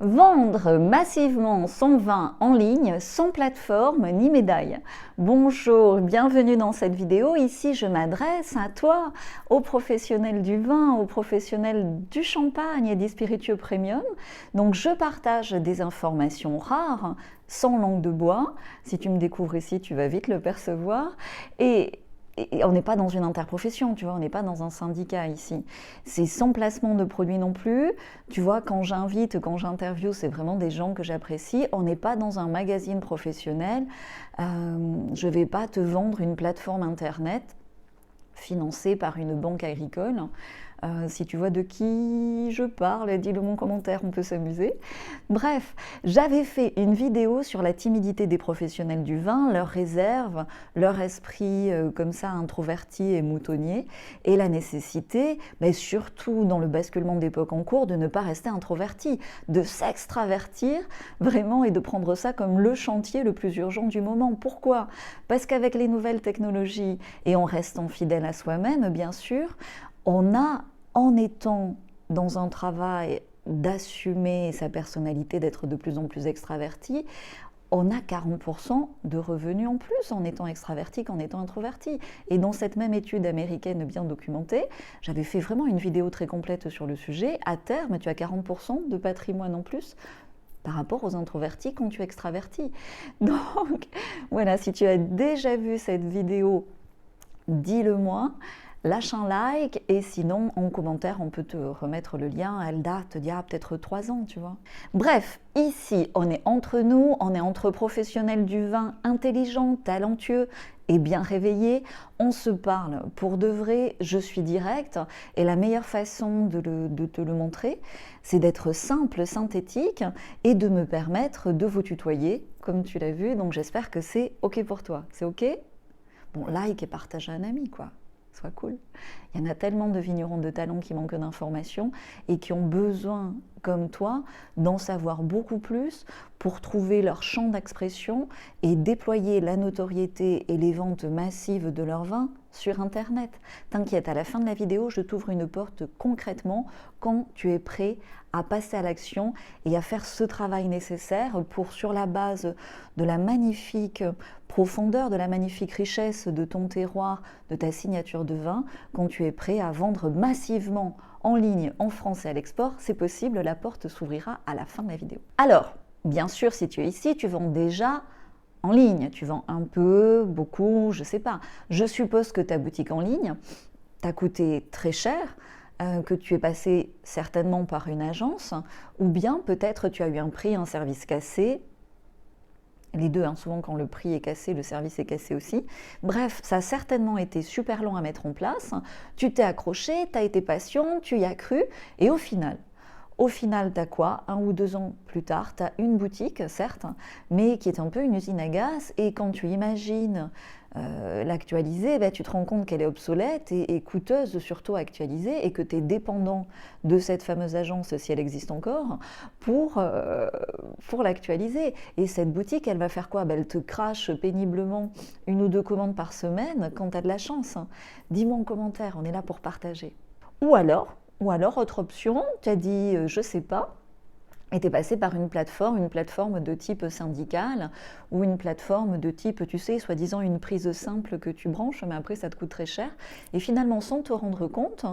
Vendre massivement son vin en ligne sans plateforme ni médaille. Bonjour, bienvenue dans cette vidéo. Ici, je m'adresse à toi, aux professionnels du vin, aux professionnels du champagne et des spiritueux premium. Donc, je partage des informations rares, sans langue de bois. Si tu me découvres ici, tu vas vite le percevoir. Et on n'est pas dans une interprofession, tu vois, on n'est pas dans un syndicat ici. C'est sans placement de produits non plus. Tu vois, quand j'invite, quand j'interviewe, c'est vraiment des gens que j'apprécie. On n'est pas dans un magazine professionnel. Je ne vais pas te vendre une plateforme internet financée par une banque agricole. Si tu vois de qui je parle, dis-le en commentaire, on peut s'amuser. Bref, j'avais fait une vidéo sur la timidité des professionnels du vin, leurs réserves, leur esprit comme ça introverti et moutonnier, et la nécessité, surtout dans le basculement d'époque en cours, de ne pas rester introverti, de s'extravertir vraiment et de prendre ça comme le chantier le plus urgent du moment. Pourquoi ? Parce qu'avec les nouvelles technologies et en restant fidèle à soi-même, bien sûr, on a, en étant dans un travail d'assumer sa personnalité, d'être de plus en plus extraverti, on a 40% de revenus en plus en étant extraverti qu'en étant introverti. Et dans cette même étude américaine bien documentée, j'avais fait vraiment une vidéo très complète sur le sujet. À terme, tu as 40% de patrimoine en plus par rapport aux introvertis quand tu es extraverti. Donc voilà, si tu as déjà vu cette vidéo, dis-le moi. Lâche un like et sinon en commentaire on peut te remettre le lien, elle date d'il y a peut-être 3 ans, tu vois. Bref, ici on est entre nous, on est entre professionnels du vin intelligents, talentueux et bien réveillés. On se parle pour de vrai, je suis directe et la meilleure façon de te le montrer, c'est d'être simple, synthétique et de me permettre de vous tutoyer comme tu l'as vu, donc j'espère que c'est ok pour toi. C'est ok ? Bon, like et partage à un ami quoi. Soit cool. Il y en a tellement de vignerons de talent qui manquent d'informations et qui ont besoin, comme toi, d'en savoir beaucoup plus pour trouver leur champ d'expression et déployer la notoriété et les ventes massives de leur vin sur Internet. T'inquiète, à la fin de la vidéo, je t'ouvre une porte concrètement quand tu es prêt à passer à l'action et à faire ce travail nécessaire pour, sur la base de la magnifique profondeur, de la magnifique richesse de ton terroir, de ta signature de vin, quand tu es prêt à vendre massivement en ligne, en France et à l'export, c'est possible, la porte s'ouvrira à la fin de la vidéo. Alors, bien sûr, si tu es ici, tu vends déjà en ligne, tu vends un peu, beaucoup, je sais pas. Je suppose que ta boutique en ligne t'a coûté très cher, que tu es passé certainement par une agence, ou bien peut-être tu as eu un prix, un service cassé. Les deux, hein, souvent quand le prix est cassé, le service est cassé aussi. Bref, ça a certainement été super long à mettre en place. Tu t'es accroché, tu as été patient, tu y as cru, et au final, tu as quoi? 1 ou 2 ans plus tard, tu as une boutique, certes, mais qui est un peu une usine à gaz. Et quand tu imagines l'actualiser, tu te rends compte qu'elle est obsolète et coûteuse surtout à actualiser et que tu es dépendant de cette fameuse agence, si elle existe encore, pour l'actualiser. Et cette boutique, elle va faire quoi? Elle te crache péniblement 1 ou 2 commandes par semaine quand tu as de la chance. Dis-moi en commentaire, on est là pour partager. Ou alors, autre option, tu as dit je sais pas, et tu es passé par une plateforme de type syndical ou une plateforme de type, tu sais, soi-disant une prise simple que tu branches, mais après ça te coûte très cher. Et finalement, sans te rendre compte,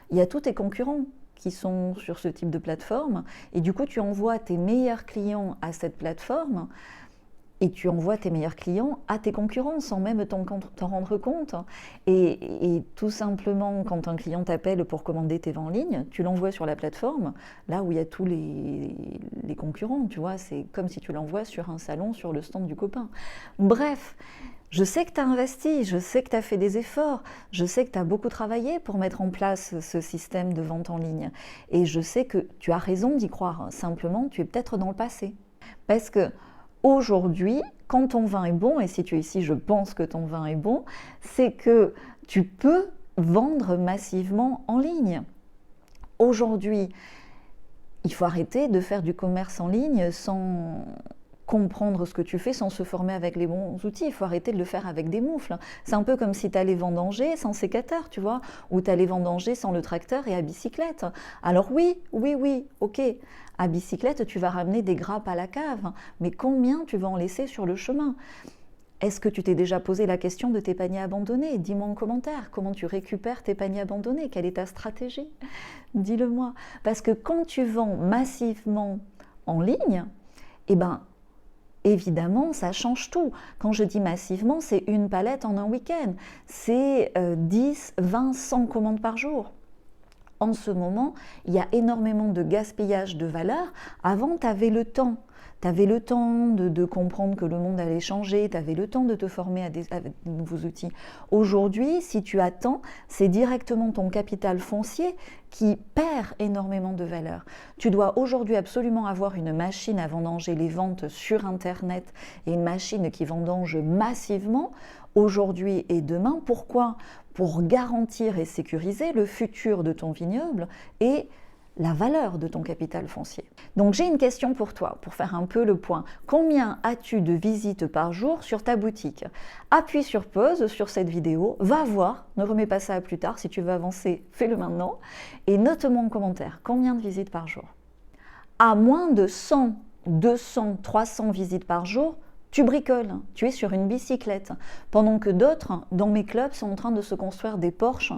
il y a tous tes concurrents qui sont sur ce type de plateforme. Et du coup, tu envoies tes meilleurs clients à cette plateforme et tu envoies tes meilleurs clients à tes concurrents sans même t'en rendre compte. Et tout simplement, quand un client t'appelle pour commander tes vins en ligne, tu l'envoies sur la plateforme, là où il y a tous les concurrents, tu vois, c'est comme si tu l'envoies sur un salon, sur le stand du copain. Bref, je sais que tu as investi, je sais que tu as fait des efforts, je sais que tu as beaucoup travaillé pour mettre en place ce système de vente en ligne. Et je sais que tu as raison d'y croire, simplement tu es peut-être dans le passé. Parce que aujourd'hui, quand ton vin est bon, et si tu es ici, je pense que ton vin est bon, c'est que tu peux vendre massivement en ligne. Aujourd'hui, il faut arrêter de faire du commerce en ligne sans comprendre ce que tu fais sans se former avec les bons outils. Il faut arrêter de le faire avec des moufles. C'est un peu comme si tu allais vendanger sans sécateur, tu vois, ou tu allais vendanger sans le tracteur et à bicyclette. Alors oui, ok, à bicyclette, tu vas ramener des grappes à la cave, mais combien tu vas en laisser sur le chemin? Est-ce que tu t'es déjà posé la question de tes paniers abandonnés? Dis-moi en commentaire, comment tu récupères tes paniers abandonnés? Quelle est ta stratégie? Dis-le-moi. Parce que quand tu vends massivement en ligne, eh ben, évidemment, ça change tout. Quand je dis massivement, c'est une palette en un week-end. C'est 10, 20, 100 commandes par jour. En ce moment, il y a énormément de gaspillage de valeur. Avant, tu avais le temps. Tu avais le temps de comprendre que le monde allait changer, tu avais le temps de te former à des nouveaux outils. Aujourd'hui, si tu attends, c'est directement ton capital foncier qui perd énormément de valeur. Tu dois aujourd'hui absolument avoir une machine à vendanger les ventes sur Internet et une machine qui vendange massivement aujourd'hui et demain. Pourquoi? Pour garantir et sécuriser le futur de ton vignoble et la valeur de ton capital foncier. Donc j'ai une question pour toi, pour faire un peu le point. Combien as-tu de visites par jour sur ta boutique? Appuie sur pause sur cette vidéo, va voir, ne remets pas ça à plus tard, si tu veux avancer, fais-le maintenant, et note-moi en commentaire, combien de visites par jour? À moins de 100, 200, 300 visites par jour, tu bricoles, tu es sur une bicyclette, pendant que d'autres, dans mes clubs, sont en train de se construire des Porsche,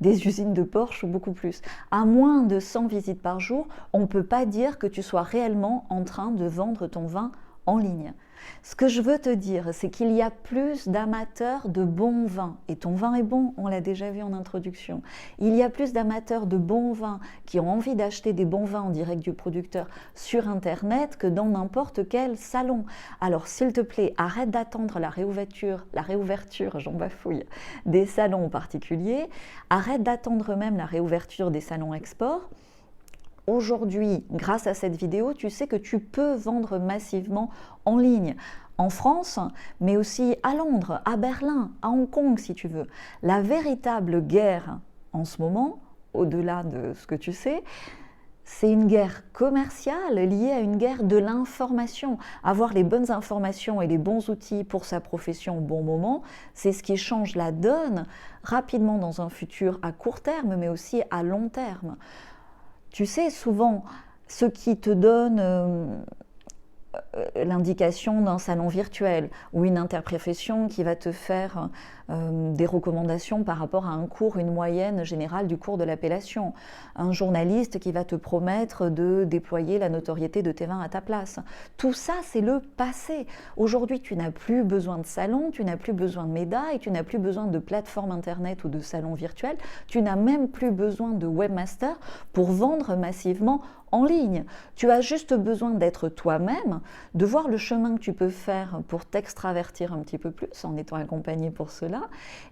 des usines de Porsche ou beaucoup plus. À moins de 100 visites par jour, on ne peut pas dire que tu sois réellement en train de vendre ton vin en ligne. Ce que je veux te dire, c'est qu'il y a plus d'amateurs de bons vins, et ton vin est bon, on l'a déjà vu en introduction. Il y a plus d'amateurs de bons vins qui ont envie d'acheter des bons vins en direct du producteur sur Internet que dans n'importe quel salon. Alors s'il te plaît, arrête d'attendre la réouverture, j'en bafouille, des salons particuliers, arrête d'attendre même la réouverture des salons export. Aujourd'hui, grâce à cette vidéo, tu sais que tu peux vendre massivement en ligne, en France, mais aussi à Londres, à Berlin, à Hong Kong si tu veux. La véritable guerre en ce moment, au-delà de ce que tu sais, c'est une guerre commerciale liée à une guerre de l'information. Avoir les bonnes informations et les bons outils pour sa profession au bon moment, c'est ce qui change la donne rapidement dans un futur à court terme, mais aussi à long terme. Tu sais, souvent, ce qui te donne l'indication d'un salon virtuel ou une interprofession qui va te faire des recommandations par rapport à un cours, une moyenne générale du cours de l'appellation. Un journaliste qui va te promettre de déployer la notoriété de tes vins à ta place. Tout ça, c'est le passé. Aujourd'hui, tu n'as plus besoin de salon, tu n'as plus besoin de médailles, tu n'as plus besoin de plateformes internet ou de salons virtuels, tu n'as même plus besoin de webmaster pour vendre massivement en ligne. Tu as juste besoin d'être toi-même, de voir le chemin que tu peux faire pour t'extravertir un petit peu plus en étant accompagné pour cela,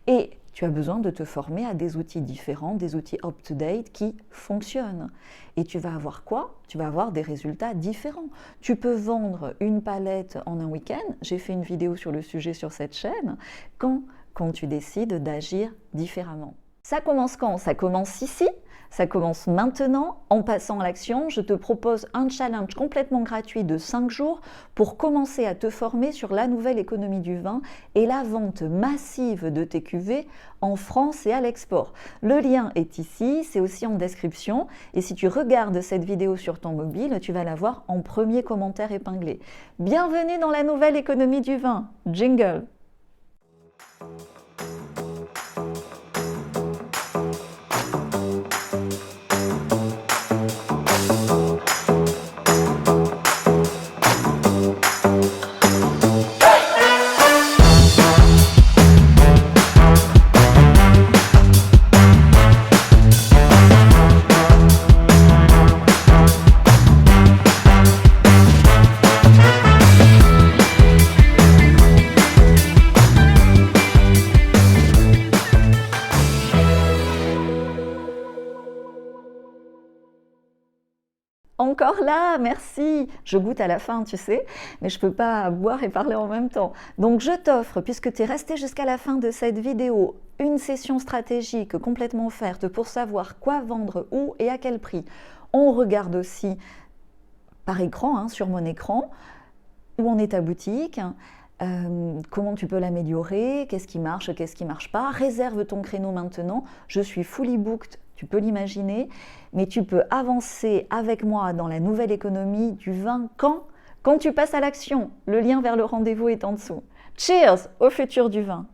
et tu as besoin de te former à des outils différents, des outils up-to-date qui fonctionnent. Et tu vas avoir quoi? Tu vas avoir des résultats différents. Tu peux vendre une palette en un week-end, j'ai fait une vidéo sur le sujet sur cette chaîne, quand tu décides d'agir différemment. Ça commence quand? Ça commence ici. Ça commence maintenant. En passant à l'action, je te propose un challenge complètement gratuit de 5 jours pour commencer à te former sur la nouvelle économie du vin et la vente massive de tes cuvées en France et à l'export. Le lien est ici, c'est aussi en description. Et si tu regardes cette vidéo sur ton mobile, tu vas la voir en premier commentaire épinglé. Bienvenue dans la nouvelle économie du vin. Jingle! Encore là, merci. Je goûte à la fin, tu sais, mais je ne peux pas boire et parler en même temps. Donc je t'offre, puisque tu es resté jusqu'à la fin de cette vidéo, une session stratégique complètement offerte pour savoir quoi vendre, où et à quel prix. On regarde aussi par écran, sur mon écran, où en est ta boutique, comment tu peux l'améliorer, qu'est-ce qui marche pas. Réserve ton créneau maintenant, je suis fully booked, tu peux l'imaginer, mais tu peux avancer avec moi dans la nouvelle économie du vin quand tu passes à l'action. Le lien vers le rendez-vous est en dessous. Cheers au futur du vin.